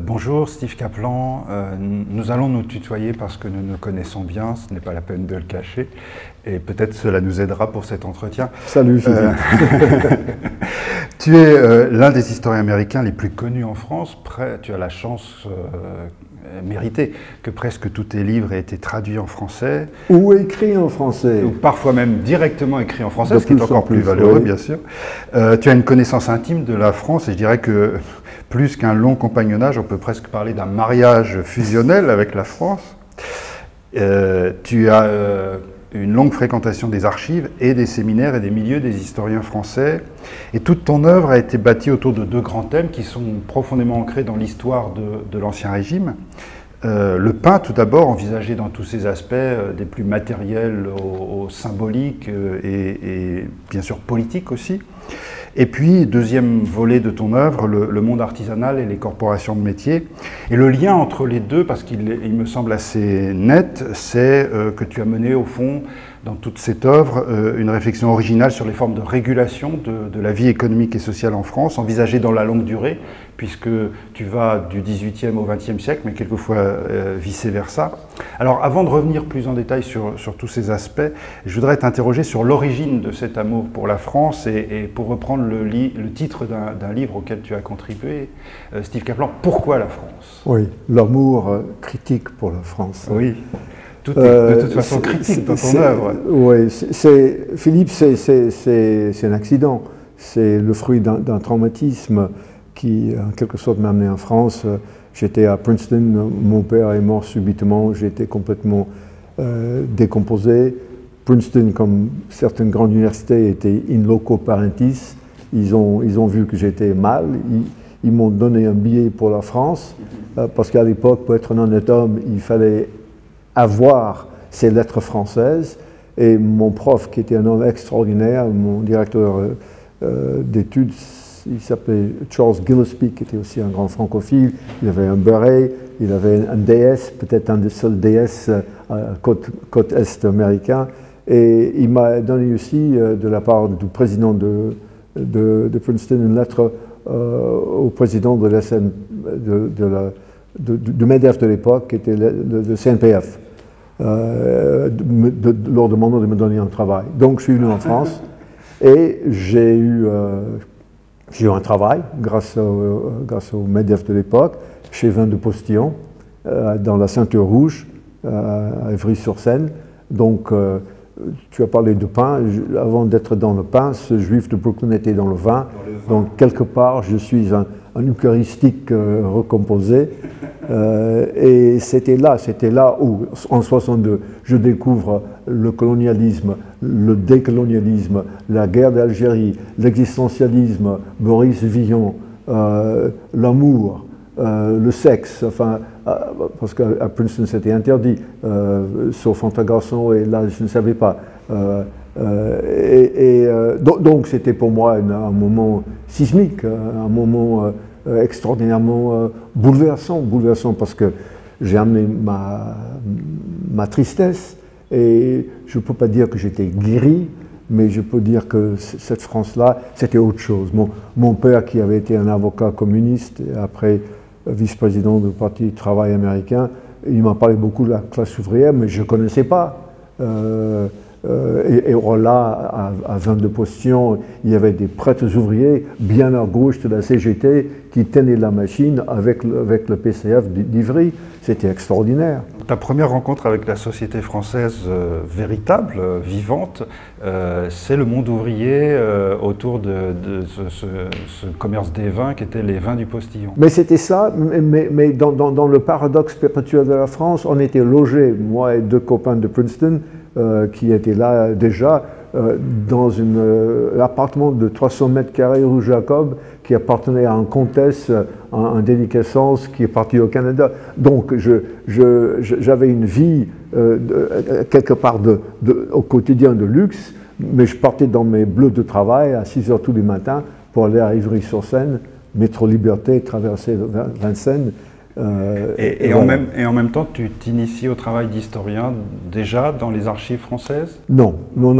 Bonjour Steve Kaplan, nous allons nous tutoyer parce que nous nous connaissons bien, ce n'est pas la peine de le cacher, et peut-être cela nous aidera pour cet entretien. Salut Philippe. Tu es l'un des historiens américains les plus connus en France, tu as la chance méritée que presque tous tes livres aient été traduits en français. Ou écrits en français. Ou parfois même directement écrits en français, ce qui est encore plus valeureux, oui. Bien sûr. Tu as une connaissance intime de la France, et je dirais que plus qu'un long compagnonnage, on peut presque parler d'un mariage fusionnel avec la France. Tu as une longue fréquentation des archives et des séminaires et des milieux des historiens français. Et toute ton œuvre a été bâtie autour de deux grands thèmes qui sont profondément ancrés dans l'histoire de l'Ancien Régime. Le pain, tout d'abord, envisagé dans tous ses aspects, des plus matériels aux symboliques et bien sûr politiques aussi. Et puis, deuxième volet de ton œuvre, le monde artisanal et les corporations de métiers. Et le lien entre les deux, parce qu'il me semble assez net, c'est que tu as mené au fond, dans toute cette œuvre, une réflexion originale sur les formes de régulation de la vie économique et sociale en France, envisagée dans la longue durée, puisque tu vas du XVIIIe au XXe siècle, mais quelquefois vice-versa. Alors, avant de revenir plus en détail sur tous ces aspects, je voudrais t'interroger sur l'origine de cet amour pour la France, et pour reprendre le titre d'un livre auquel tu as contribué, Steve Kaplan, pourquoi la France? Oui, l'amour critique pour la France. Oui. Tout est de toute façon critique dans ton œuvre. Oui, Philippe, c'est un accident. C'est le fruit d'un traumatisme qui, en quelque sorte, m'a amené en France. J'étais à Princeton, mon père est mort subitement, j'étais complètement décomposé. Princeton, comme certaines grandes universités, était in loco parentis. Ils ont vu que j'étais mal. Ils m'ont donné un billet pour la France, parce qu'à l'époque, pour être un honnête homme, il fallait avoir ces lettres françaises. Et mon prof, qui était un homme extraordinaire, mon directeur d'études, il s'appelait Charles Gillespie, qui était aussi un grand francophile. Il avait un beret, il avait un DS, peut-être un des seuls DS côte est américain. Et il m'a donné aussi, de la part du président de Princeton, une lettre au président de l'SN, du MEDEF de l'époque, qui était le CNPF, leur demandant de me donner un travail. Donc je suis venu en France et j'ai eu un travail grâce au MEDEF de l'époque, chez Vin de Postillon, dans la Ceinture Rouge, à Ivry-sur-Seine. Donc, tu as parlé de pain. Avant d'être dans le pain, ce juif de Brooklyn était dans le vin. Donc, quelque part, je suis un eucharistique recomposé. Et c'était là où, en 62, je découvre le colonialisme, le décolonialisme, la guerre d'Algérie, l'existentialisme, Boris Vian, l'amour, le sexe, enfin, parce qu'à Princeton c'était interdit, sauf entre garçons, et là je ne savais pas. Donc c'était pour moi un moment sismique, un moment extraordinairement bouleversant parce que j'ai amené ma tristesse, et je ne peux pas dire que j'étais guéri, mais je peux dire que cette France-là, c'était autre chose. Mon père, qui avait été un avocat communiste, et après vice-président du Parti du travail américain, il m'a parlé beaucoup de la classe ouvrière, mais je ne connaissais pas. Et là, à Vin de Postillon, il y avait des prêtres ouvriers bien à gauche de la CGT qui tenaient la machine avec le PCF d'Ivry. C'était extraordinaire. Ta première rencontre avec la société française véritable, vivante, c'est le monde ouvrier autour de ce commerce des vins qui étaient les vins du Postillon. Mais c'était ça, mais dans le paradoxe perpétuel de la France, on était logés, moi et deux copains de Princeton, qui étaient là déjà, dans un appartement de 300 mètres carrés rue Jacob, qui appartenait à une comtesse, un déliquescence qui est parti au Canada. Donc j'avais une vie quelque part au quotidien de luxe, mais je partais dans mes bleus de travail à 6 h tous les matins pour aller à Ivry-sur-Seine, métro Liberté, traverser Vincennes. Et en même temps, tu t'inities au travail d'historien déjà dans les archives françaises? Non,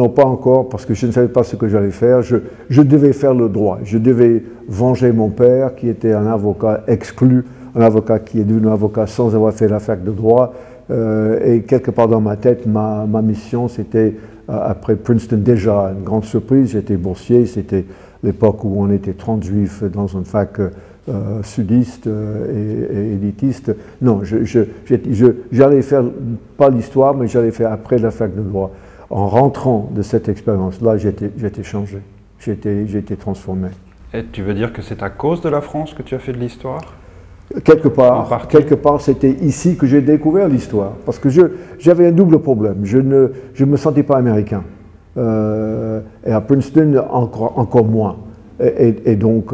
pas encore, parce que je ne savais pas ce que j'allais faire. Je devais faire le droit. Je devais venger mon père, qui était un avocat exclu un avocat qui est devenu avocat sans avoir fait la fac de droit. Et quelque part dans ma tête, ma mission, c'était, après Princeton, déjà une grande surprise. J'étais boursier, c'était l'époque où on était 30 juifs dans une fac sudiste et élitiste. Non, j'allais faire, pas l'histoire, mais j'allais faire après la fac de droit. En rentrant de cette expérience-là, j'étais changé, j'ai été transformé. Et tu veux dire que c'est à cause de la France que tu as fait de l'histoire ? Quelque part, c'était ici que j'ai découvert l'histoire. Parce que j'avais un double problème. Je ne me sentais pas américain. Et à Princeton, encore moins. Et donc,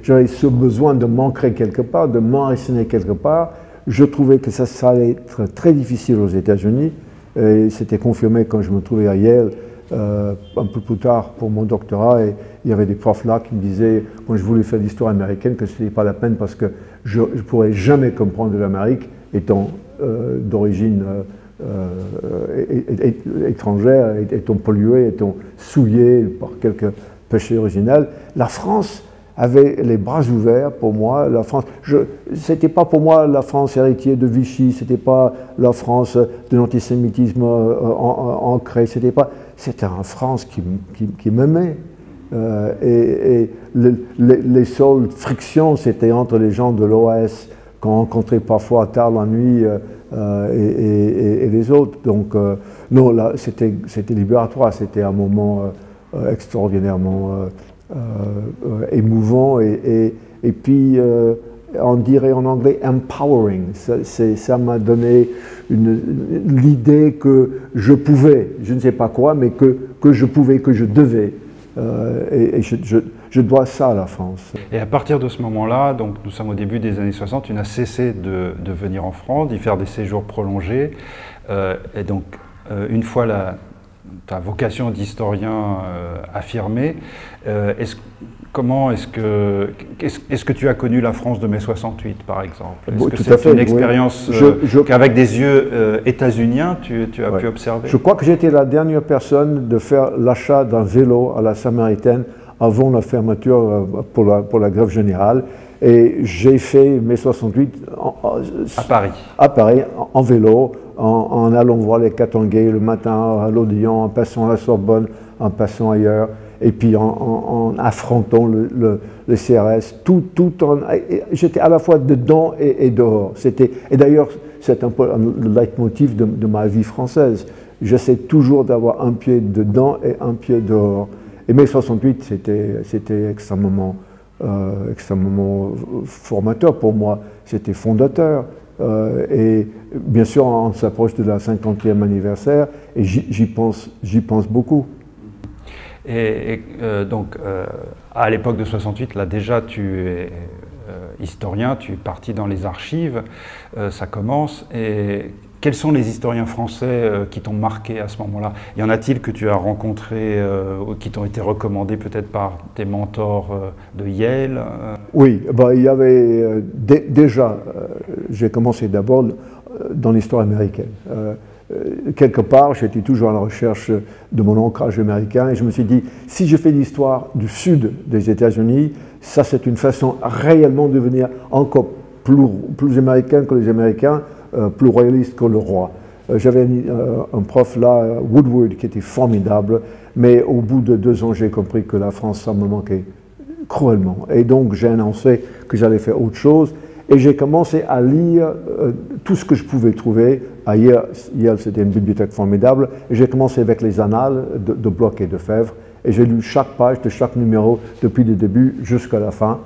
j'avais ce besoin de m'ancrer quelque part, de m'enraciner quelque part. Je trouvais que ça allait être très difficile aux États-Unis. Et c'était confirmé quand je me trouvais à Yale, un peu plus tard pour mon doctorat. Et il y avait des profs là qui me disaient, quand je voulais faire l'histoire américaine, que ce n'était pas la peine parce que je ne pourrais jamais comprendre l'Amérique étant d'origine étrangère, étant pollué, étant souillé par quelques péchés originels. La France avait les bras ouverts pour moi. La France, c'était pas pour moi la France héritière de Vichy, c'était pas la France de l'antisémitisme ancré, c'était une France qui m'aimait. Et les seules frictions, c'était entre les gens de l'OS qu'on rencontrait parfois tard la nuit et les autres. Donc, non, là, c'était libératoire, c'était un moment extraordinairement émouvant et puis, on dirait en anglais empowering. Ça m'a donné l'idée que je pouvais, je ne sais pas quoi, mais que je pouvais, que je devais. Et je dois ça à la France. Et à partir de ce moment-là, donc nous sommes au début des années 60, tu n'as cessé de venir en France, d'y faire des séjours prolongés. Et donc, une fois ta vocation d'historien affirmée, est-ce que tu as connu la France de mai 68, par exemple? Est-ce que c'est une expérience qu'avec des yeux états-uniens, tu as pu observer? Je crois que j'étais la dernière personne de faire l'achat d'un vélo à la Samaritaine avant la fermeture pour la grève générale. Et j'ai fait mai 68 à Paris, en vélo, en allant voir les Catanguay le matin à l'Odéon, en passant à la Sorbonne, en passant ailleurs, et puis en affrontant le CRS, j'étais à la fois dedans et dehors. Et d'ailleurs, c'est un peu le leitmotiv de ma vie française. J'essaie toujours d'avoir un pied dedans et un pied dehors. Et mai 68, c'était extrêmement formateur pour moi, c'était fondateur. Et bien sûr, on s'approche de la 50e anniversaire et j'y pense beaucoup. Et donc, à l'époque de 68, là déjà, tu es historien, tu es parti dans les archives, ça commence. Et quels sont les historiens français qui t'ont marqué à ce moment-là? Y en a-t-il que tu as rencontrés, qui t'ont été recommandés peut-être par tes mentors de Yale? Oui, il y avait déjà, j'ai commencé d'abord dans l'histoire américaine. Quelque part, j'étais toujours à la recherche de mon ancrage américain et je me suis dit, si je fais l'histoire du sud des États-Unis, ça c'est une façon réellement de devenir encore plus américain que les Américains, plus royaliste que le roi. J'avais un prof là, Woodward, qui était formidable, mais au bout de 2 ans, j'ai compris que la France, ça me manquait cruellement. Et donc, j'ai annoncé que j'allais faire autre chose. Et j'ai commencé à lire tout ce que je pouvais trouver. À Yale, c'était une bibliothèque formidable. Et j'ai commencé avec les annales de Bloch et de Fèvre. Et j'ai lu chaque page de chaque numéro depuis le début jusqu'à la fin.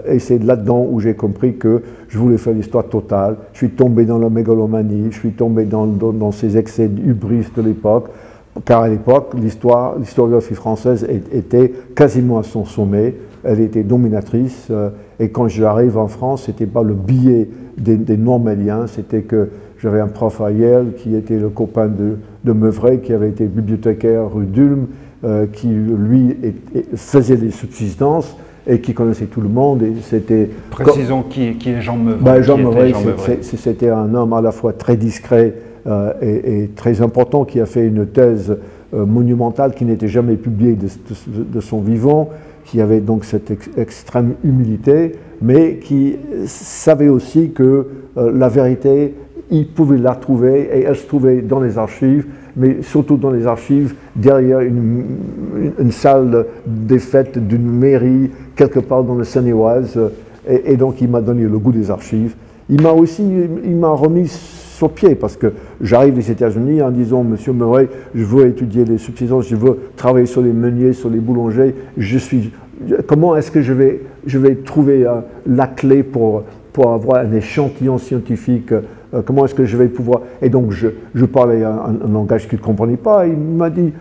Et c'est là-dedans où j'ai compris que je voulais faire l'histoire totale. Je suis tombé dans la mégalomanie, je suis tombé dans ces excès d'hubris de l'époque. Car à l'époque, l'historiographie française était quasiment à son sommet. Elle était dominatrice. Et quand j'arrive en France, ce n'était pas le biais des non-méliens, c'était que j'avais un prof à Yale qui était le copain de Meuvray, qui avait été bibliothécaire rue d'Ulm, qui lui faisait des subsistances et qui connaissait tout le monde. Et c'était précisons qui est Jean Meuvray. Jean Meuvray, c'était un homme à la fois très discret et très important, qui a fait une thèse monumental qui n'était jamais publié de son vivant, qui avait donc cette extrême humilité, mais qui savait aussi que la vérité, il pouvait la trouver, et elle se trouvait dans les archives, mais surtout dans les archives, derrière une salle des fêtes d'une mairie, quelque part dans le Seine-et-Oise, et donc il m'a donné le goût des archives. Il m'a remis sur pied, parce que j'arrive des États-Unis en disant, Monsieur Murray, je veux étudier les subsistances, je veux travailler sur les meuniers, sur les boulangers, comment est-ce que je vais trouver la clé pour avoir un échantillon scientifique, comment est-ce que je vais pouvoir... Et donc je parlais un langage qu'il ne comprenait pas, il m'a dit,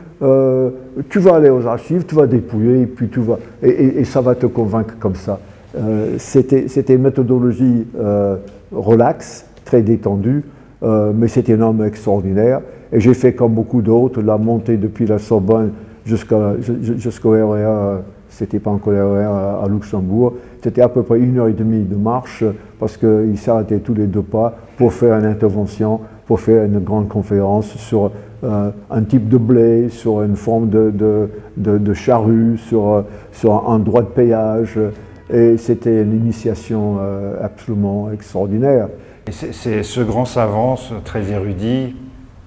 tu vas aller aux archives, tu vas dépouiller, et puis tu vas... Et ça va te convaincre comme ça. C'était une méthodologie relaxe, très détendue, mais c'était un homme extraordinaire. Et j'ai fait comme beaucoup d'autres, la montée depuis la Sorbonne jusqu'au RER, c'était pas encore le RER à Luxembourg, c'était à peu près 1h30 de marche, parce qu'il s'arrêtait tous les 2 pas pour faire une intervention, pour faire une grande conférence sur un type de blé, sur une forme de charrue, sur un droit de péage. Et c'était une initiation absolument extraordinaire. Et c'est ce grand savant, très érudit,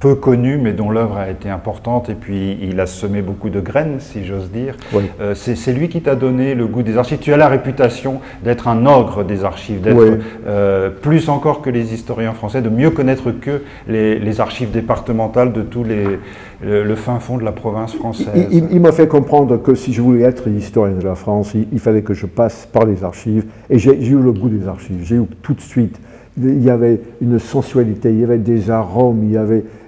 peu connu, mais dont l'œuvre a été importante, et puis il a semé beaucoup de graines, si j'ose dire. Oui. C'est lui qui t'a donné le goût des archives. Tu as la réputation d'être un ogre des archives, d'être plus encore que les historiens français, de mieux connaître que les archives départementales de tout le fin fond de la province française. Il m'a fait comprendre que si je voulais être historien de la France, il fallait que je passe par les archives, et j'ai eu le goût des archives. J'ai eu tout de suite, il y avait une sensualité, il y avait des arômes,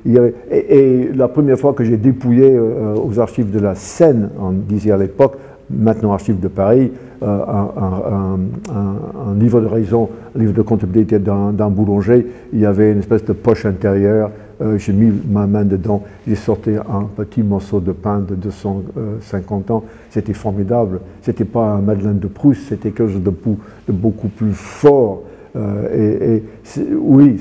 et la première fois que j'ai dépouillé aux archives de la Seine, on disait à l'époque, maintenant archives de Paris, un livre de raison, un livre de comptabilité d'un boulanger, il y avait une espèce de poche intérieure, j'ai mis ma main dedans, j'ai sorti un petit morceau de pain de 250 ans, c'était formidable, c'était pas un Madeleine de Proust, c'était quelque chose de beaucoup plus fort. Oui,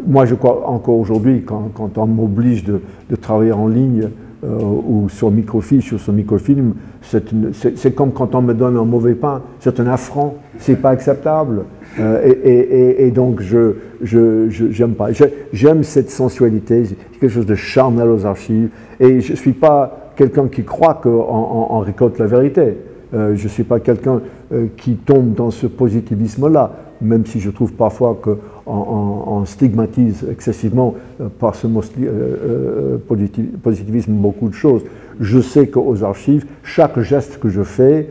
moi je crois encore aujourd'hui, quand on m'oblige de travailler en ligne ou sur microfiche ou sur microfilm, c'est comme quand on me donne un mauvais pain, c'est un affront, c'est pas acceptable. Et donc j'aime pas. J'aime cette sensualité, quelque chose de charnel aux archives, et je suis pas quelqu'un qui croit qu'on récolte la vérité. Je suis pas quelqu'un qui tombe dans ce positivisme-là, même si je trouve parfois qu'on stigmatise excessivement par ce mot positivisme beaucoup de choses. Je sais qu'aux archives, chaque geste que je fais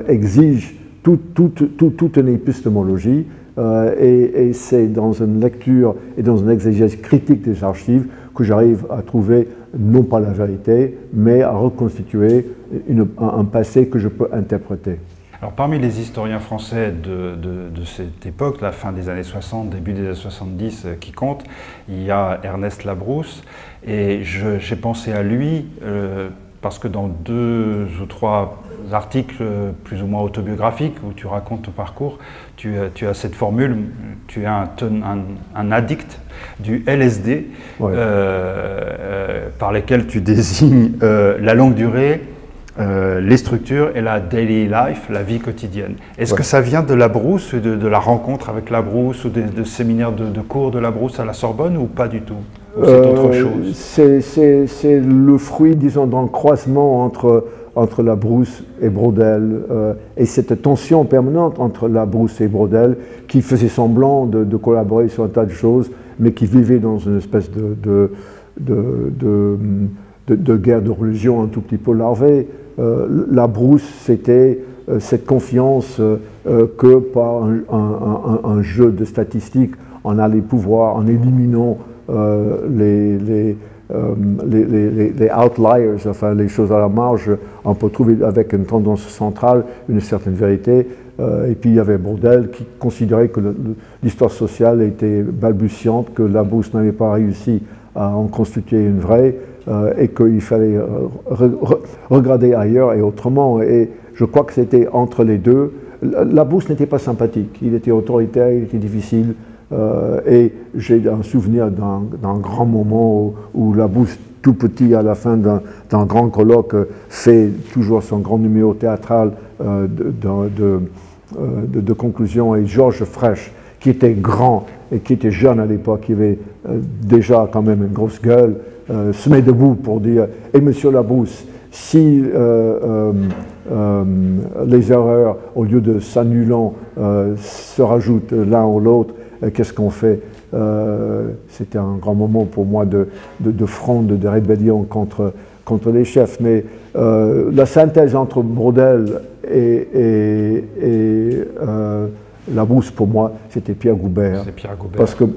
exige toute une épistémologie, et c'est dans une lecture et dans une exégèse critique des archives que j'arrive à trouver non pas la vérité, mais à reconstituer un passé que je peux interpréter. Alors, parmi les historiens français de cette époque, la fin des années 60, début des années 70 qui compte, il y a Ernest Labrousse, et j'ai pensé à lui parce que dans 2 ou 3 articles plus ou moins autobiographiques où tu racontes ton parcours, tu as cette formule, tu es un addict du LSD, par lesquels tu désignes la longue durée, les structures et la daily life, la vie quotidienne. Est-ce que ça vient de Labrousse, de la rencontre avec Labrousse ou de séminaires de cours de Labrousse à la Sorbonne, ou pas du tout? Ou c'est autre chose? C'est le fruit, disons, d'un croisement entre Labrousse et Braudel, et cette tension permanente entre Labrousse et Braudel qui faisait semblant de collaborer sur un tas de choses, mais qui vivait dans une espèce de guerre de religion un tout petit peu larvée. Labrousse, c'était cette confiance que par un jeu de statistiques, on allait pouvoir, en éliminant les outliers, enfin les choses à la marge, on peut trouver avec une tendance centrale une certaine vérité. Et puis il y avait Braudel qui considérait que l'histoire sociale était balbutiante, que Labrousse n'avait pas réussi à en constituer une vraie, et qu'il fallait regarder ailleurs et autrement. Et je crois que c'était entre les deux. Labrousse n'était pas sympathique, il était autoritaire, il était difficile. Et j'ai un souvenir d'un grand moment où Labrousse tout petit, à la fin d'un grand colloque, fait toujours son grand numéro théâtral de conclusion. Et Georges Frêche, qui était grand et qui était jeune à l'époque, qui avait déjà quand même une grosse gueule, se met debout pour dire « Et monsieur Labrousse, si les erreurs, au lieu de s'annulant, se rajoutent l'un ou l'autre, qu'est-ce qu'on fait ?» C'était un grand moment pour moi de fronde, de rébellion contre les chefs. Mais la synthèse entre Braudel et Labrousse, pour moi, c'était Pierre Goubert.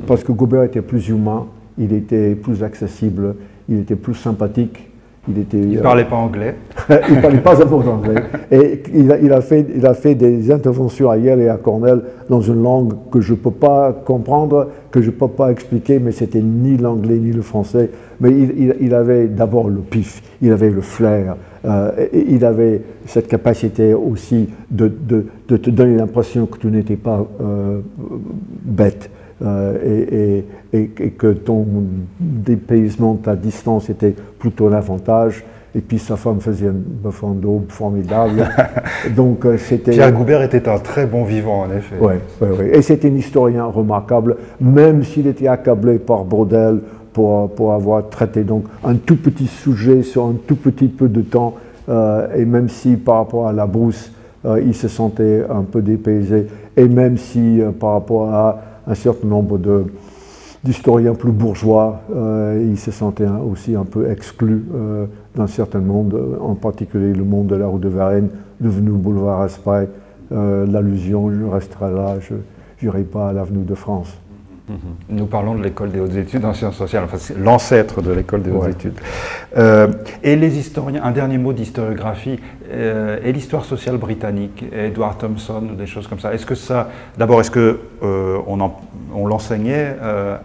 Parce que Goubert était plus humain, il était plus accessible, il était plus sympathique. Il ne parlait pas anglais. Il ne parlait pas un mot d'anglais. Et il a fait des interventions à Yale et à Cornell dans une langue que je ne peux pas comprendre, que je ne peux pas expliquer, mais c'était ni l'anglais ni le français. Mais il avait d'abord le pif, il avait le flair, il avait cette capacité aussi de te donner l'impression que tu n'étais pas bête. Et que ton dépaysement, ta distance était plutôt un avantage. Et puis sa femme faisait un buffon d'aube formidable. Donc c'était... Pierre Goubert était un très bon vivant, en effet. Oui. Et c'était un historien remarquable, même s'il était accablé par Braudel pour avoir traité donc un tout petit sujet sur un tout petit peu de temps. Et même si par rapport à Labrousse, il se sentait un peu dépaysé, et même si par rapport à un certain nombre d'historiens plus bourgeois, il se sentait aussi un peu exclu d'un certain monde, en particulier le monde de la rue de Varennes, devenu boulevard Raspail. L'allusion, je resterai là, je n'irai pas à l'avenue de France. Nous parlons de l'école des hautes études en sciences sociales, enfin c'est l'ancêtre de l'école des hautes études. Et les historiens, un dernier mot d'historiographie, et l'histoire sociale britannique, Edward Thompson, des choses comme ça. Est-ce que ça, d'abord, est-ce que on l'enseignait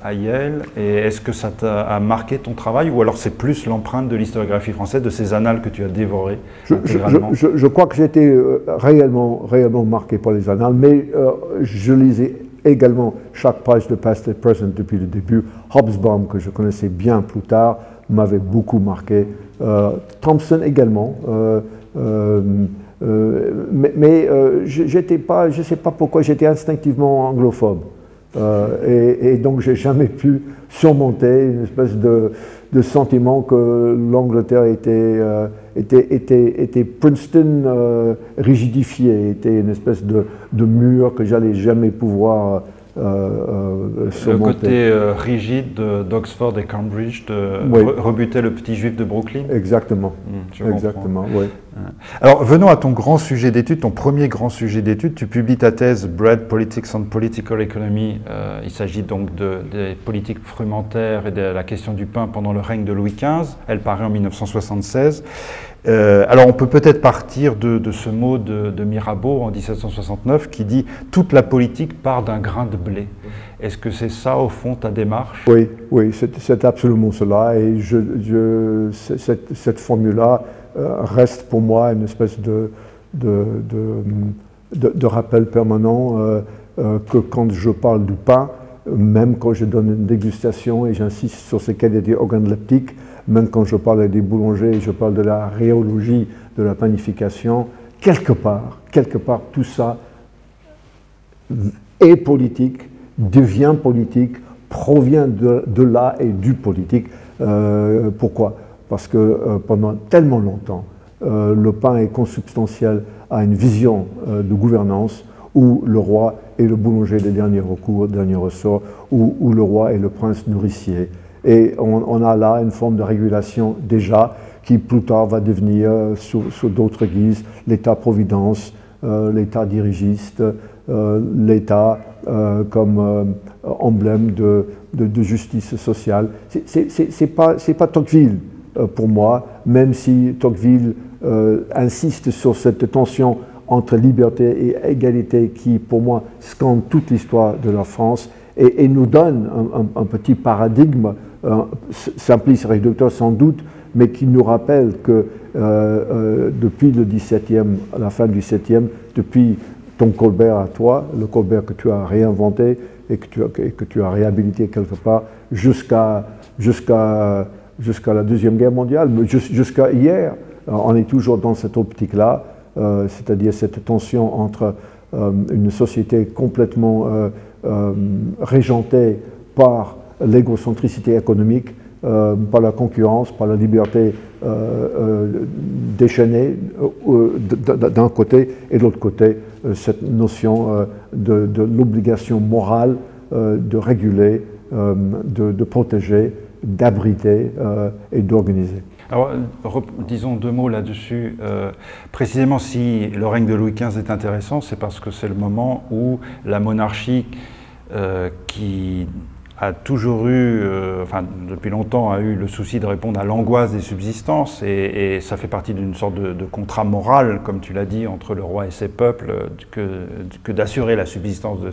à Yale, et est-ce que ça a marqué ton travail, ou alors c'est plus l'empreinte de l'historiographie française, de ces annales que tu as dévorées intégralement? Je crois que j'ai été réellement marqué par les annales, mais je lisais également chaque page de Past and Present depuis le début. Hobsbawm, que je connaissais bien plus tard, m'avait beaucoup marqué. Thompson également. Mais j'étais pas, je ne sais pas pourquoi, j'étais instinctivement anglophone. Et donc j'ai jamais pu surmonter une espèce de sentiment que l'Angleterre était Princeton rigidifié, était une espèce de mur que j'allais jamais pouvoir surmonter. Le côté rigide d'Oxford et Cambridge, de rebuter le petit juif de Brooklyn. Exactement. Exactement, oui. Alors venons à ton grand sujet d'étude, ton premier grand sujet d'étude. Tu publies ta thèse Bread, Politics and Political Economy. Il s'agit donc des politiques frumentaires et de la question du pain pendant le règne de Louis XV. Elle paraît en 1976. Alors on peut peut-être partir de ce mot de Mirabeau en 1769 qui dit « toute la politique part d'un grain de blé ». Est-ce que c'est ça au fond ta démarche? Oui, c'est absolument cela, et cette formule-là reste pour moi une espèce de rappel permanent que quand je parle du pain, même quand je donne une dégustation et j'insiste sur ces qualités organoleptiques, même quand je parle des boulangers et je parle de la rhéologie, de la panification, quelque part, tout ça est politique, devient politique, provient de là et du politique. Pourquoi? Parce que pendant tellement longtemps, le pain est consubstantiel à une vision de gouvernance où le roi est le boulanger de dernier recours, dernier ressort, où le roi est le prince nourricier. Et on a là une forme de régulation déjà qui plus tard va devenir, sous d'autres guises, l'État-providence, l'État dirigiste, l'État comme emblème de justice sociale. C'est pas Tocqueville pour moi, même si Tocqueville insiste sur cette tension entre liberté et égalité qui, pour moi, scande toute l'histoire de la France et nous donne un petit paradigme, simpliste, réducteur sans doute, mais qui nous rappelle que depuis le XVIIe, à la fin du XVIIe, depuis ton Colbert à toi, le Colbert que tu as réinventé et que tu as réhabilité quelque part, jusqu'à jusqu'à la Deuxième Guerre mondiale, jusqu'à hier, on est toujours dans cette optique-là, c'est-à-dire cette tension entre une société complètement régentée par l'égocentricité économique, par la concurrence, par la liberté déchaînée d'un côté, et de l'autre côté, cette notion de l'obligation morale de réguler, de protéger, d'abriter et d'organiser. Alors, disons deux mots là-dessus. Précisément, si le règne de Louis XV est intéressant, c'est parce que c'est le moment où la monarchie, qui a toujours eu, enfin depuis longtemps, a eu le souci de répondre à l'angoisse des subsistances, et ça fait partie d'une sorte de contrat moral, comme tu l'as dit, entre le roi et ses peuples, que d'assurer la subsistance de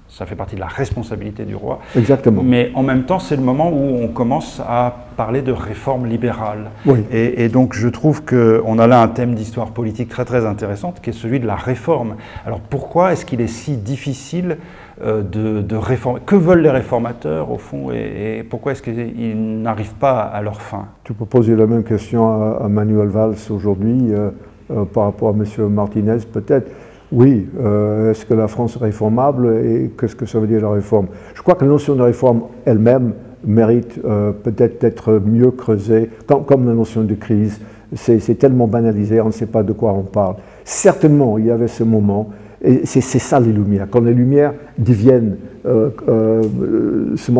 ça fait partie de la responsabilité du roi. Exactement. Mais en même temps, c'est le moment où on commence à parler de réforme libérale. Oui. Et donc, je trouve qu'on a là un thème d'histoire politique très très intéressant, qui est celui de la réforme. Alors, pourquoi est-ce qu'il est si difficile de réformer? Que veulent les réformateurs, au fond, et pourquoi est-ce qu'ils n'arrivent pas à leur fin? Tu peux poser la même question à Manuel Valls aujourd'hui, par rapport à M. Martinez, peut-être. Oui, est-ce que la France est réformable et qu'est-ce que ça veut dire la réforme? Je crois que la notion de réforme elle-même mérite peut-être d'être mieux creusée, comme la notion de crise. C'est tellement banalisé, on ne sait pas de quoi on parle. Certainement, il y avait ce moment, et c'est ça les Lumières. Quand les Lumières deviennent, se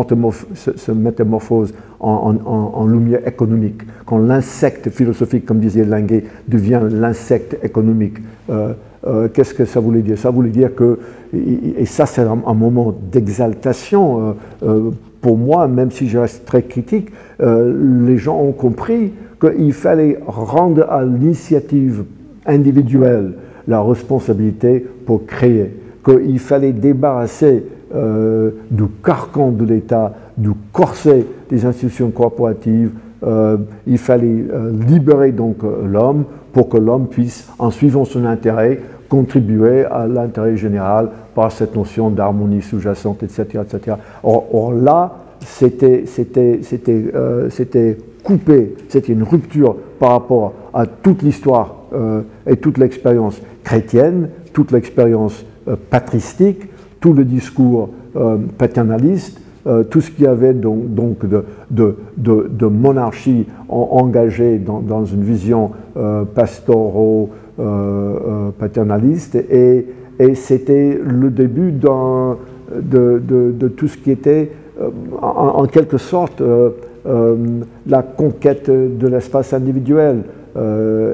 métamorphosent en lumière économique, quand l'insecte philosophique, comme disait Linguet, devient l'insecte économique, qu'est-ce que ça voulait dire? Ça voulait dire que, et ça c'est un moment d'exaltation pour moi, même si je reste très critique, les gens ont compris qu'il fallait rendre à l'initiative individuelle la responsabilité pour créer, qu'il fallait débarrasser du carcan de l'État, du corset des institutions corporatives, il fallait libérer donc l'homme pour que l'homme puisse, en suivant son intérêt, contribuer à l'intérêt général par cette notion d'harmonie sous-jacente, etc., etc. Or là, c'était coupé, c'était une rupture par rapport à toute l'histoire et toute l'expérience chrétienne, toute l'expérience patristique, tout le discours paternaliste, tout ce qu'il y avait donc de monarchie engagée dans une vision paternaliste, et c'était le début de tout ce qui était en quelque sorte la conquête de l'espace individuel.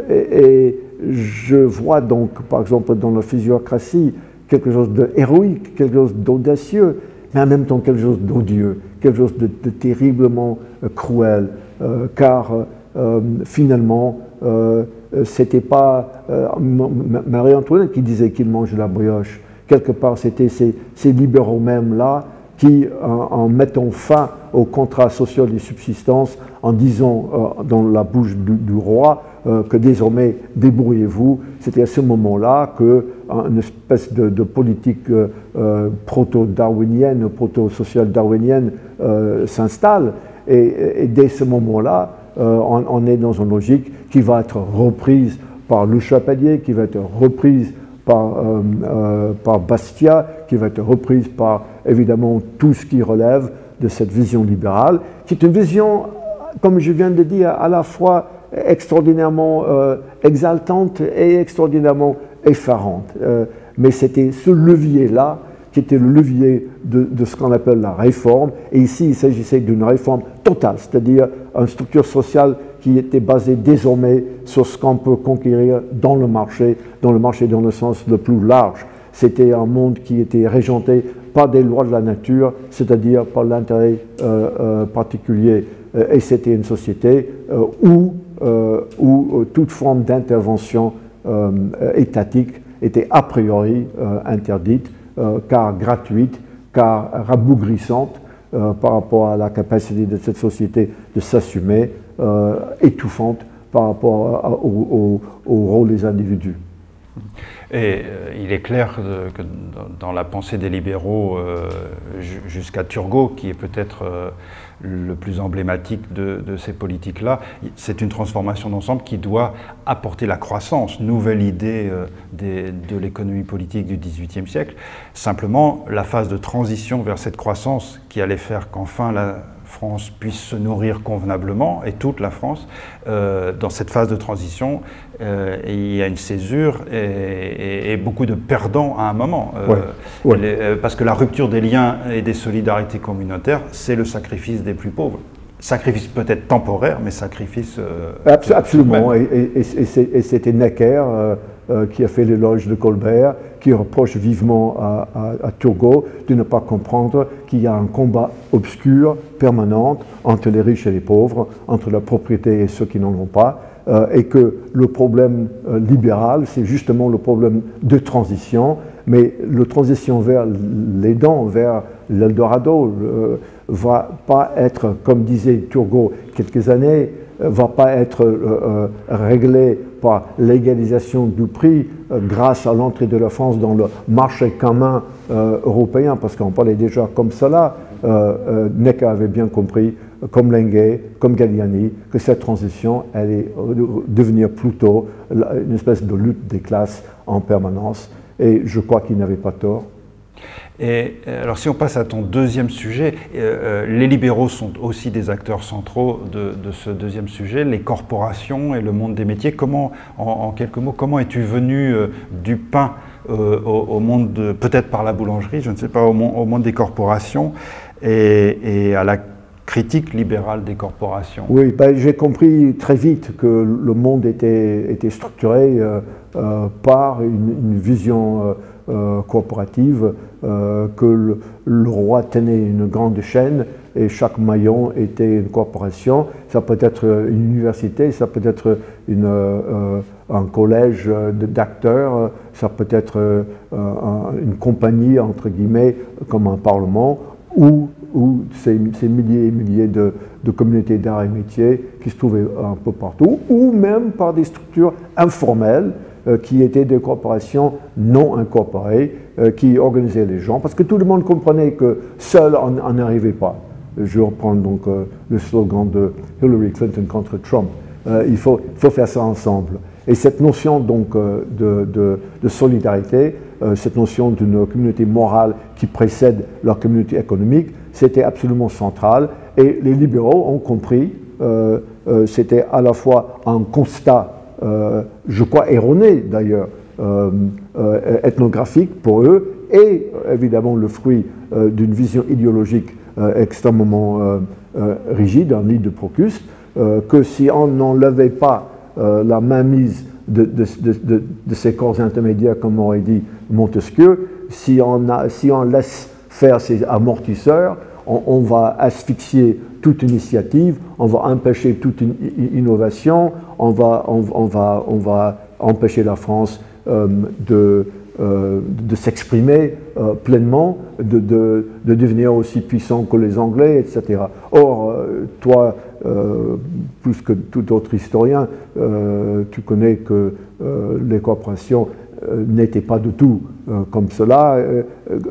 Et je vois donc, par exemple, dans la physiocratie, quelque chose de héroïque, quelque chose d'audacieux, mais en même temps quelque chose d'odieux, quelque chose de terriblement cruel, car finalement, c'était pas Marie-Antoinette qui disait qu'il mange la brioche. Quelque part, c'était ces libéraux mêmes-là qui, en mettant fin au contrat social de subsistance, en disant dans la bouche du roi que désormais débrouillez-vous, c'était à ce moment-là qu'une espèce de politique proto-darwinienne, proto-social-darwinienne s'installe, et dès ce moment-là, on est dans une logique qui va être reprise par Le Chapelier, qui va être reprise par Bastia, qui va être reprise par évidemment tout ce qui relève de cette vision libérale, qui est une vision, comme je viens de dire, à la fois extraordinairement exaltante et extraordinairement effarante. Mais c'était ce levier-là qui était le levier de ce qu'on appelle la réforme. Et ici, il s'agissait d'une réforme totale, c'est-à-dire une structure sociale qui était basée désormais sur ce qu'on peut conquérir dans le marché dans le sens le plus large. C'était un monde qui était régenté par des lois de la nature, c'est-à-dire par l'intérêt particulier. Et c'était une société où toute forme d'intervention étatique était a priori interdite, car gratuite, car rabougrissante par rapport à la capacité de cette société de s'assumer, étouffante par rapport au rôle des individus. Et il est clair que dans la pensée des libéraux, jusqu'à Turgot, qui est peut-être le plus emblématique de ces politiques-là, c'est une transformation d'ensemble qui doit apporter la croissance, nouvelle idée de l'économie politique du XVIIIe siècle. Simplement, la phase de transition vers cette croissance qui allait faire qu'enfin la France puisse se nourrir convenablement, et toute la France, dans cette phase de transition, il y a une césure et beaucoup de perdants à un moment. Parce que la rupture des liens et des solidarités communautaires, c'est le sacrifice des plus pauvres. Sacrifice peut-être temporaire, mais sacrifice... Absolument, et c'était Necker qui a fait l'éloge de Colbert, qui reproche vivement à Turgot de ne pas comprendre qu'il y a un combat obscur, permanent, entre les riches et les pauvres, entre la propriété et ceux qui n'en ont pas, et que le problème libéral, c'est justement le problème de transition, mais la transition vers les dents, vers l'Eldorado, va pas être, comme disait Turgot quelques années, va pas être réglé par l'égalisation du prix grâce à l'entrée de la France dans le marché commun européen, parce qu'on parlait déjà comme cela. Necker avait bien compris, comme Lenguet, comme Galliani, que cette transition allait devenir plutôt une espèce de lutte des classes en permanence, et je crois qu'il n'avait pas tort. Et alors si on passe à ton deuxième sujet, les libéraux sont aussi des acteurs centraux de ce deuxième sujet, les corporations et le monde des métiers. Comment, en quelques mots, comment es-tu venu du pain au monde, peut-être par la boulangerie, je ne sais pas, au monde des corporations et à la critique libérale des corporations? Oui, ben, j'ai compris très vite que le monde était structuré par une vision coopérative, que le roi tenait une grande chaîne et chaque maillon était une corporation. Ça peut être une université, ça peut être un collège d'acteurs, ça peut être une compagnie, entre guillemets, comme un parlement, ou ces milliers et milliers de communautés d'art et métiers qui se trouvaient un peu partout, ou même par des structures informelles qui étaient des corporations non incorporées, qui organisaient les gens, parce que tout le monde comprenait que seul on n'arrivait pas. Je reprends donc le slogan de Hillary Clinton contre Trump. Il faut faire ça ensemble. Et cette notion donc de solidarité, cette notion d'une communauté morale qui précède leur communauté économique, c'était absolument central. Et les libéraux ont compris, c'était à la fois un constat, je crois erroné d'ailleurs, ethnographique pour eux, et évidemment le fruit d'une vision idéologique extrêmement rigide, un lit de Procuste, que si on n'enlevait pas la mainmise de ces corps intermédiaires, comme aurait dit Montesquieu, si on laisse faire ces amortisseurs, on va asphyxier toute initiative, on va empêcher toute innovation, on va empêcher la France de s'exprimer pleinement, de devenir aussi puissant que les Anglais, etc. Or, toi, plus que tout autre historien, tu connais que les corporations n'étaient pas du tout comme cela,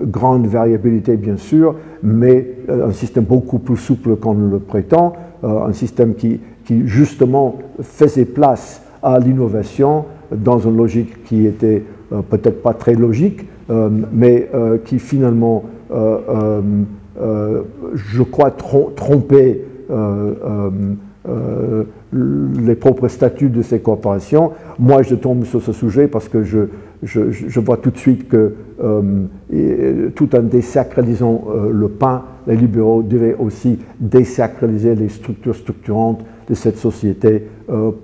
grande variabilité bien sûr, mais un système beaucoup plus souple qu'on ne le prétend, un système qui justement faisait place à l'innovation dans une logique qui était peut-être pas très logique, mais qui finalement, je crois, trompait les propres statuts de ces corporations. Moi, je tombe sur ce sujet parce que je vois tout de suite que tout en désacralisant le pain, les libéraux devaient aussi désacraliser les structures structurantes de cette société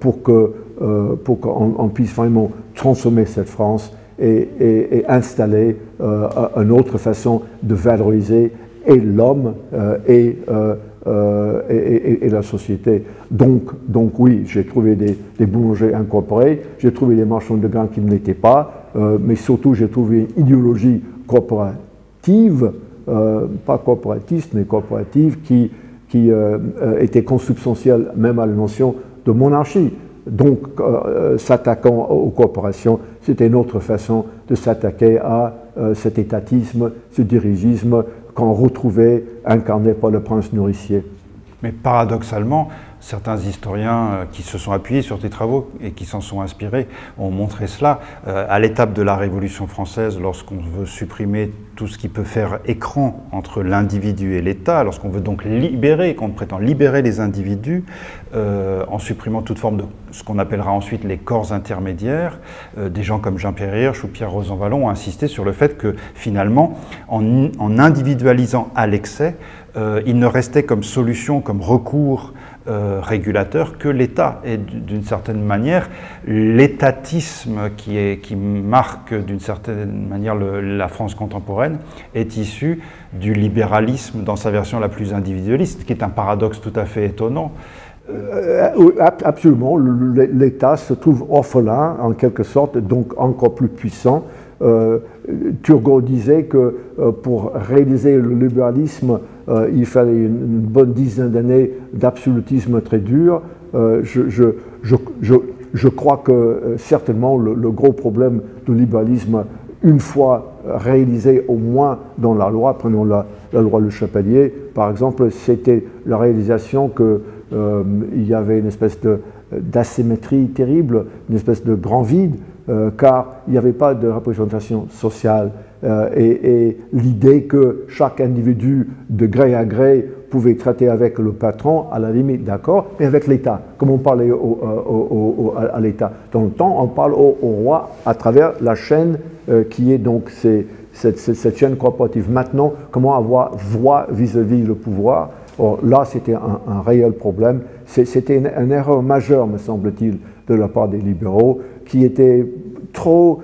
pour qu'on puisse vraiment transformer cette France et installer une autre façon de valoriser et l'homme et la société. Donc oui, j'ai trouvé des boulangers incorporés, j'ai trouvé des marchands de grains qui ne l'étaient pas, mais surtout j'ai trouvé une idéologie corporative, pas corporatiste, mais corporative, qui était consubstantielle même à la notion de monarchie. Donc, s'attaquant aux corporations, c'était une autre façon de s'attaquer à cet étatisme, ce dirigisme qu'on retrouvait incarné par le prince nourricier. Mais paradoxalement, certains historiens qui se sont appuyés sur tes travaux et qui s'en sont inspirés ont montré cela. À l'étape de la Révolution française, lorsqu'on veut supprimer tout ce qui peut faire écran entre l'individu et l'État, lorsqu'on veut donc libérer, qu'on prétend libérer les individus, en supprimant toute forme de ce qu'on appellera ensuite les corps intermédiaires, des gens comme Jean Pierre Hirsch ou Pierre Rosanvallon ont insisté sur le fait que finalement, en individualisant à l'excès, il ne restait comme solution, comme recours régulateur que l'État. Et d'une certaine manière, l'étatisme qui marque d'une certaine manière la France contemporaine est issu du libéralisme dans sa version la plus individualiste, qui est un paradoxe tout à fait étonnant. Absolument, l'État se trouve orphelin en quelque sorte, donc encore plus puissant. Turgot disait que pour réaliser le libéralisme, il fallait une bonne dizaine d'années d'absolutisme très dur. Je crois que certainement le gros problème du libéralisme, une fois réalisé au moins dans la loi, prenons la loi Le Chapelier par exemple, c'était la réalisation qu'il y avait une espèce d'asymétrie terrible, une espèce de grand vide, car il n'y avait pas de représentation sociale et l'idée que chaque individu de gré à gré pouvait traiter avec le patron, à la limite d'accord, mais avec l'État, comme on parlait à l'État. Dans le temps, on parle au roi à travers la chaîne qui est donc cette chaîne corporative. Maintenant, comment avoir voix vis-à-vis le pouvoir? Or, là, c'était un réel problème. C'était une erreur majeure, me semble-t-il, de la part des libéraux, qui était trop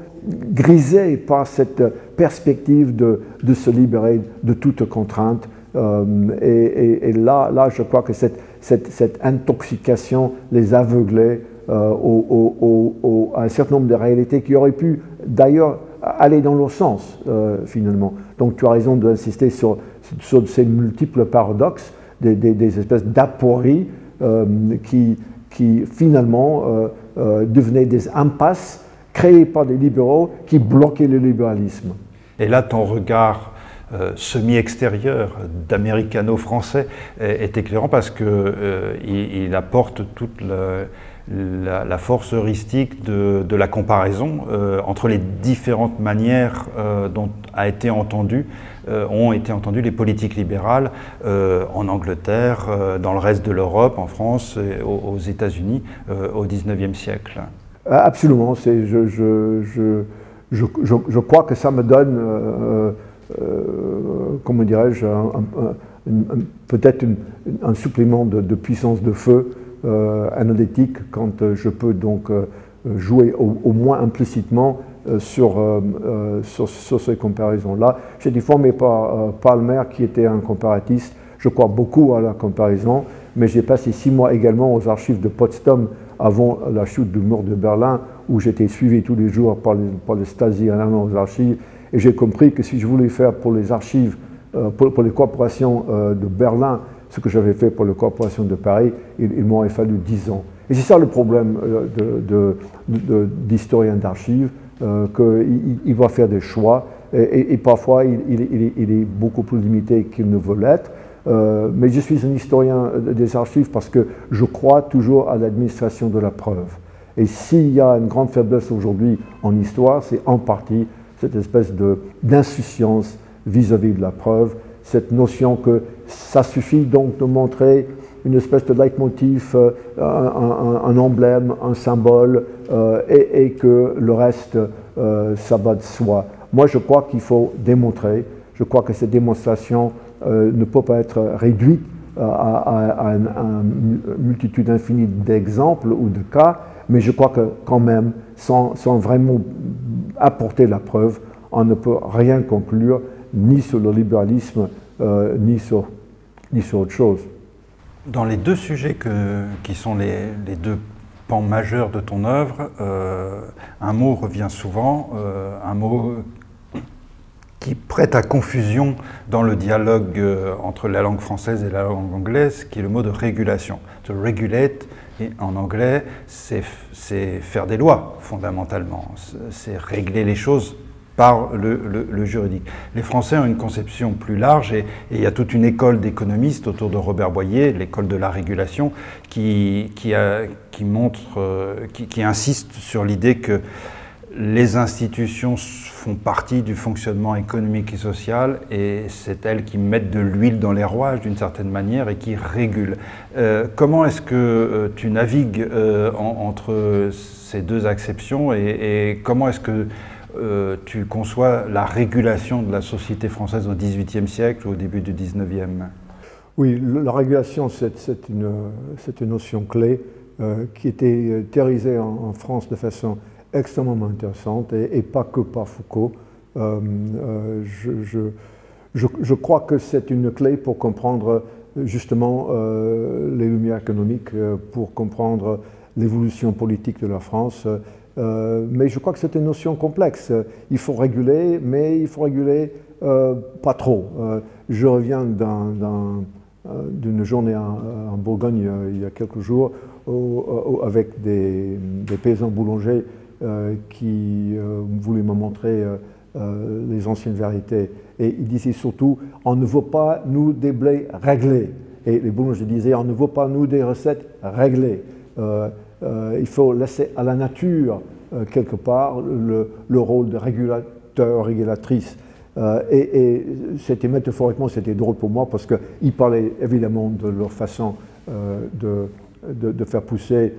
grisée par cette perspective de se libérer de toute contrainte. Et là, je crois que cette intoxication les aveuglait à un certain nombre de réalités qui auraient pu d'ailleurs aller dans l'autre sens, finalement. Donc tu as raison d'insister sur ces multiples paradoxes, des espèces d'apories qui finalement devenaient des impasses créées par des libéraux qui bloquaient le libéralisme. Et là, ton regard semi-extérieur d'américano-français est éclairant parce qu'il apporte toute la force heuristique de la comparaison entre les différentes manières dont ont été entendues les politiques libérales en Angleterre, dans le reste de l'Europe, en France, et aux États-Unis au XIXe siècle. Absolument. Je crois que ça me donne, comment dirais-je, peut-être un supplément de puissance de feu analytique quand je peux donc jouer au moins implicitement sur ces comparaisons-là. J'ai été formé par Palmer qui était un comparatiste. Je crois beaucoup à la comparaison, mais j'ai passé 6 mois également aux archives de Potsdam avant la chute du mur de Berlin, où j'étais suivi tous les jours par le Stasi en allant aux archives. Et j'ai compris que si je voulais faire pour les archives, pour les corporations de Berlin, ce que j'avais fait pour les corporations de Paris, il m'aurait fallu 10 ans. Et c'est ça le problème d'historien d'archives, qu'il va faire des choix, et parfois il est beaucoup plus limité qu'il ne veut l'être. Mais je suis un historien des archives parce que je crois toujours à l'administration de la preuve. Et s'il y a une grande faiblesse aujourd'hui en histoire, c'est en partie cette espèce d'insouciance vis-à-vis de la preuve, cette notion que ça suffit donc de montrer une espèce de leitmotiv, un emblème, un symbole, et que le reste, ça va de soi. Moi, je crois qu'il faut démontrer. Je crois que cette démonstration ne peut pas être réduite à une multitude infinie d'exemples ou de cas, mais je crois que quand même, sans vraiment apporter la preuve, on ne peut rien conclure, ni sur le libéralisme, ni sur autre chose. Dans les deux sujets qui sont les deux pans majeurs de ton œuvre, un mot revient souvent, un mot qui prête à confusion dans le dialogue entre la langue française et la langue anglaise, qui est le mot de régulation. To regulate, et en anglais, c'est faire des lois, fondamentalement. C'est régler les choses par le juridique. Les Français ont une conception plus large et il y a toute une école d'économistes autour de Robert Boyer, l'école de la régulation, qui insiste sur l'idée que les institutions font partie du fonctionnement économique et social et c'est elles qui mettent de l'huile dans les rouages d'une certaine manière et qui régulent. Comment est-ce que tu navigues entre ces deux acceptions et comment est-ce que tu conçois la régulation de la société française au XVIIIe siècle ou au début du XIXe? Oui, la régulation, c'est une notion clé qui était théorisée en France de façon extrêmement intéressante et pas que par Foucault. Je crois que c'est une clé pour comprendre justement les lumières économiques, pour comprendre l'évolution politique de la France. Mais je crois que c'est une notion complexe. Il faut réguler, mais il faut réguler pas trop. Je reviens d'une journée en Bourgogne il y a quelques jours avec des paysans boulangers qui voulaient me montrer les anciennes vérités. Et ils disaient surtout, on ne veut pas, nous, des blés réglés. Et les boulangers disaient, on ne veut pas, nous, des recettes réglées. Il faut laisser à la nature, quelque part, le rôle de régulateur, régulatrice. Et c'était métaphoriquement, c'était drôle pour moi parce qu'ils parlaient évidemment de leur façon de faire pousser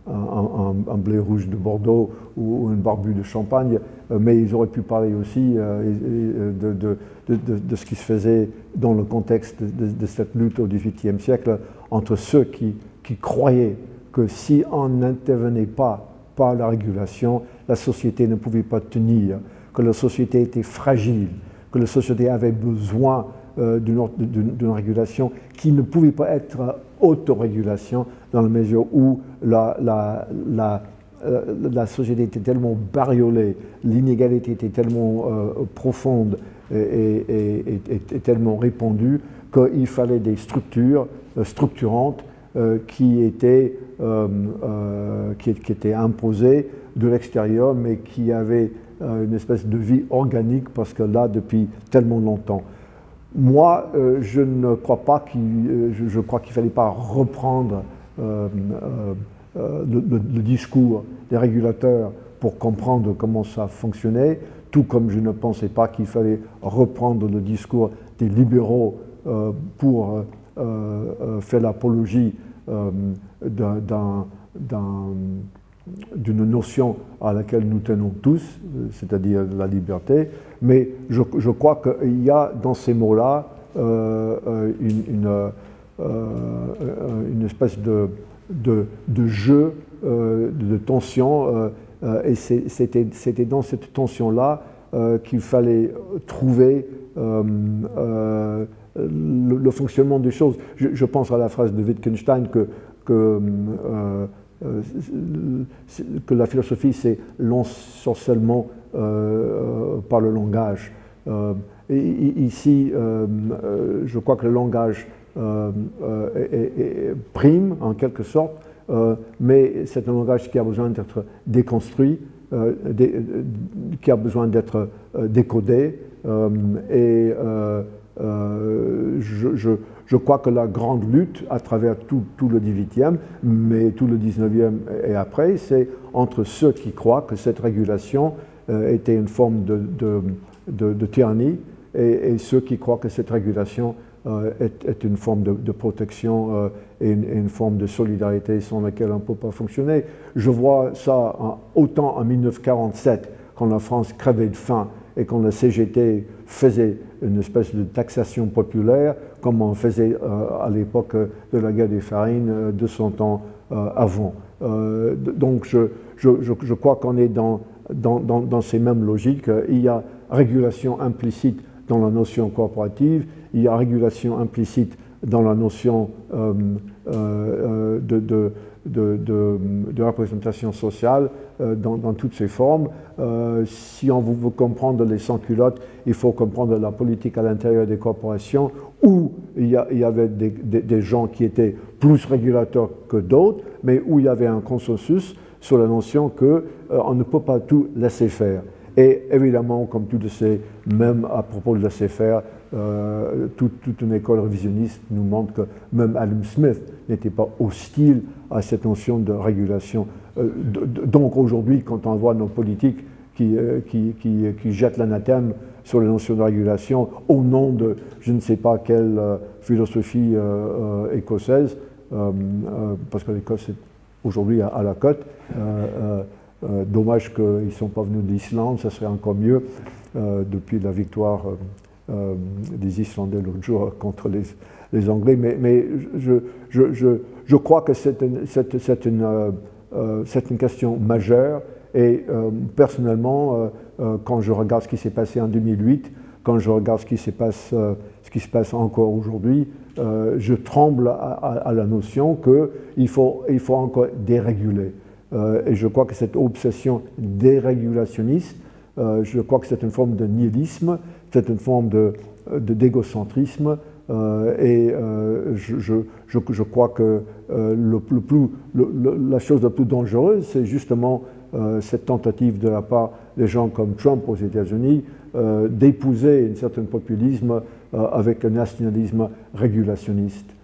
un blé rouge de Bordeaux ou une barbue de Champagne, mais ils auraient pu parler aussi de ce qui se faisait dans le contexte de cette lutte au XVIIIe siècle entre ceux qui croyaient que si on n'intervenait pas par la régulation, la société ne pouvait pas tenir, que la société était fragile, que la société avait besoin d'une régulation qui ne pouvait pas être autorégulation dans la mesure où la société était tellement bariolée, l'inégalité était tellement profonde et tellement répandue qu'il fallait des structures structurantes qui étaient imposées de l'extérieur mais qui avaient une espèce de vie organique parce que là, depuis tellement longtemps. Moi, je ne crois pas je crois qu'il ne fallait pas reprendre le discours des régulateurs pour comprendre comment ça fonctionnait, tout comme je ne pensais pas qu'il fallait reprendre le discours des libéraux pour faire l'apologie d'une notion à laquelle nous tenons tous, c'est-à-dire la liberté, mais je crois qu'il y a dans ces mots-là une espèce de jeu, de tension, et c'était dans cette tension-là qu'il fallait trouver le fonctionnement des choses. Je pense à la phrase de Wittgenstein que la philosophie, c'est l'ensorcellement par le langage. Et ici, je crois que le langage prime, en quelque sorte, mais c'est un langage qui a besoin d'être déconstruit, qui a besoin d'être décodé, et je crois que la grande lutte à travers tout le XVIIIe, mais tout le XIXe et après, c'est entre ceux qui croient que cette régulation était une forme de tyrannie et ceux qui croient que cette régulation est une forme de protection et une forme de solidarité sans laquelle on ne peut pas fonctionner. Je vois ça autant en 1947, quand la France crevait de faim et quand la CGT faisait une espèce de taxation populaire, comme on faisait à l'époque de la guerre des farines 200 ans avant. Donc je crois qu'on est dans ces mêmes logiques. Il y a régulation implicite dans la notion coopérative, il y a régulation implicite dans la notion de représentation sociale dans toutes ses formes. Si on veut comprendre les sans-culottes, il faut comprendre la politique à l'intérieur des corporations, où il y avait des gens qui étaient plus régulateurs que d'autres, mais où il y avait un consensus sur la notion qu'on ne peut pas tout laisser faire. Et évidemment, comme tu le sais, même à propos de laisser faire, toute une école révisionniste nous montre que même Adam Smith n'était pas hostile à cette notion de régulation. Donc aujourd'hui, quand on voit nos politiques qui jettent l'anathème sur les notions de régulation au nom de je ne sais pas quelle philosophie écossaise, parce que l'Écosse est aujourd'hui à la cote, dommage qu'ils ne sont pas venus d'Islande, ça serait encore mieux depuis la victoire des Islandais l'autre jour contre les Anglais. Mais je crois que c'est une question majeure et personnellement, quand je regarde ce qui s'est passé en 2008, quand je regarde ce qui se passe encore aujourd'hui, je tremble à la notion qu'il faut encore déréguler. Et je crois que cette obsession dérégulationniste, je crois que c'est une forme de nihilisme, c'est une forme d'égocentrisme, et je crois que la chose la plus dangereuse, c'est justement cette tentative de la part des gens comme Trump aux États-Unis d'épouser un certain populisme avec un nationalisme régulationniste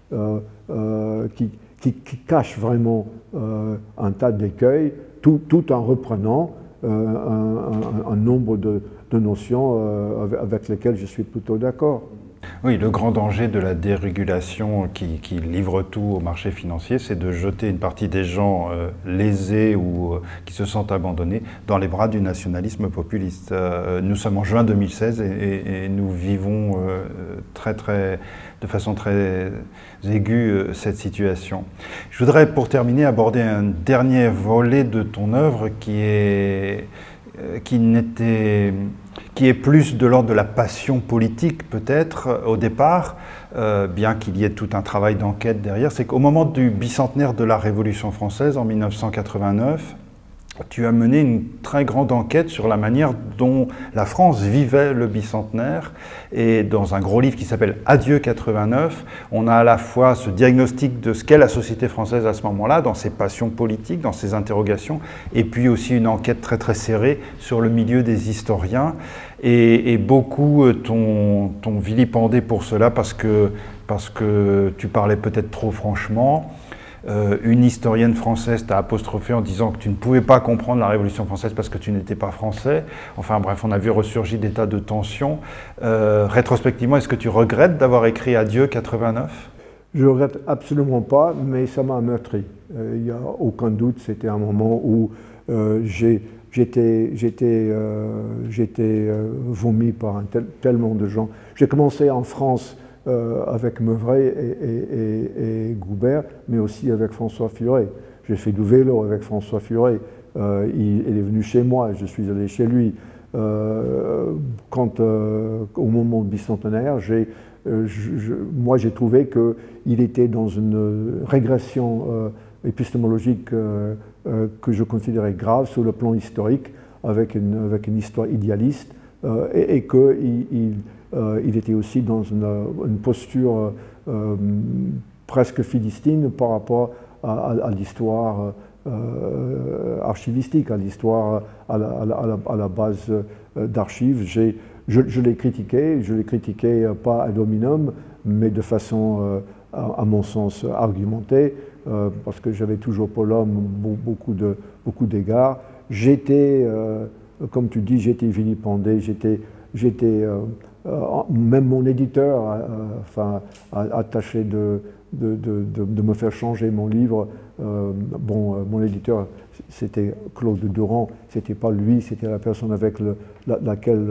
qui cache vraiment un tas d'écueils, tout en reprenant un nombre de notions avec lesquelles je suis plutôt d'accord. Oui, le grand danger de la dérégulation qui livre tout au marché financier, c'est de jeter une partie des gens lésés ou qui se sentent abandonnés dans les bras du nationalisme populiste. Nous sommes en juin 2016 et nous vivons de façon très aiguë cette situation. Je voudrais, pour terminer, aborder un dernier volet de ton œuvre qui est plus de l'ordre de la passion politique peut-être au départ, bien qu'il y ait tout un travail d'enquête derrière. C'est qu'au moment du bicentenaire de la Révolution française, en 1989, tu as mené une très grande enquête sur la manière dont la France vivait le bicentenaire. Et dans un gros livre qui s'appelle « Adieu 89 », on a à la fois ce diagnostic de ce qu'est la société française à ce moment-là, dans ses passions politiques, dans ses interrogations, et puis aussi une enquête très très serrée sur le milieu des historiens. Et beaucoup t'ont vilipendé pour cela parce que tu parlais peut-être trop franchement. Une historienne française t'a apostrophé en disant que tu ne pouvais pas comprendre la Révolution française parce que tu n'étais pas français. Enfin bref, on a vu ressurgir des tas de tensions. Rétrospectivement, est-ce que tu regrettes d'avoir écrit Adieu 89 ? Je ne regrette absolument pas, mais ça m'a meurtri. Il n'y a aucun doute, c'était un moment où j'étais vomi par tellement de gens. J'ai commencé en France avec Meuvray et Goubert, mais aussi avec François Furet. J'ai fait du vélo avec François Furet. Il est venu chez moi, je suis allé chez lui. Au moment du bicentenaire, moi j'ai trouvé qu'il était dans une régression épistémologique que je considérais grave sur le plan historique, avec une histoire idéaliste, et qu'il était aussi dans une posture presque philistine par rapport à l'histoire archivistique, à l'histoire à la base d'archives. Je l'ai critiqué pas ad hominem, mais de façon, à mon sens, argumentée, parce que j'avais toujours pour l'homme beaucoup d'égards. Comme tu dis, j'étais vilipendé, même mon éditeur a tâché de me faire changer mon livre. Mon éditeur, c'était Claude Durand, c'était pas lui, c'était la personne avec laquelle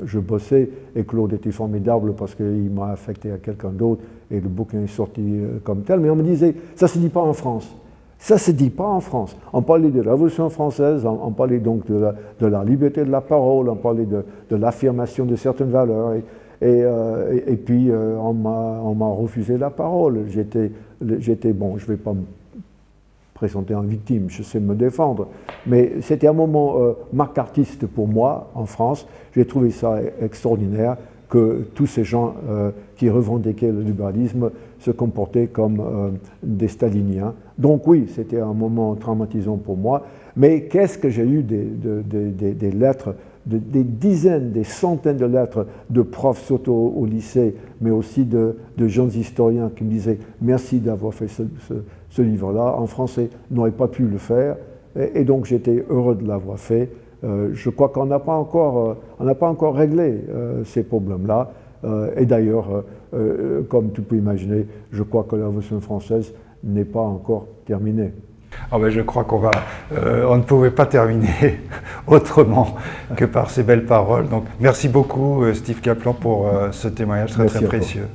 je bossais, et Claude était formidable parce qu'il m'a affecté à quelqu'un d'autre, et le bouquin est sorti comme tel. Mais on me disait, ça se dit pas en France. Ça se dit pas en France. On parlait de la Révolution française, on parlait donc de la liberté de la parole, on parlait de l'affirmation de certaines valeurs. Et puis, on m'a refusé la parole. Bon, je ne vais pas me présenter en victime, je sais me défendre, mais c'était un moment macartiste pour moi, en France. J'ai trouvé ça extraordinaire que tous ces gens qui revendiquaient le libéralisme se comportaient comme des staliniens. Donc oui, c'était un moment traumatisant pour moi, mais qu'est-ce que j'ai eu des lettres, des dizaines, des centaines de lettres de profs, surtout au lycée, mais aussi de jeunes historiens qui me disaient « merci d'avoir fait ce livre-là ». En français, n'aurait pas pu le faire, et donc j'étais heureux de l'avoir fait. Je crois qu'on n'a pas encore réglé ces problèmes-là. Et d'ailleurs, comme tu peux imaginer, je crois que la Révolution française n'est pas encore terminée. Ah ben je crois on ne pouvait pas terminer autrement que par ces belles paroles. Donc merci beaucoup Steve Kaplan pour ce témoignage très précieux.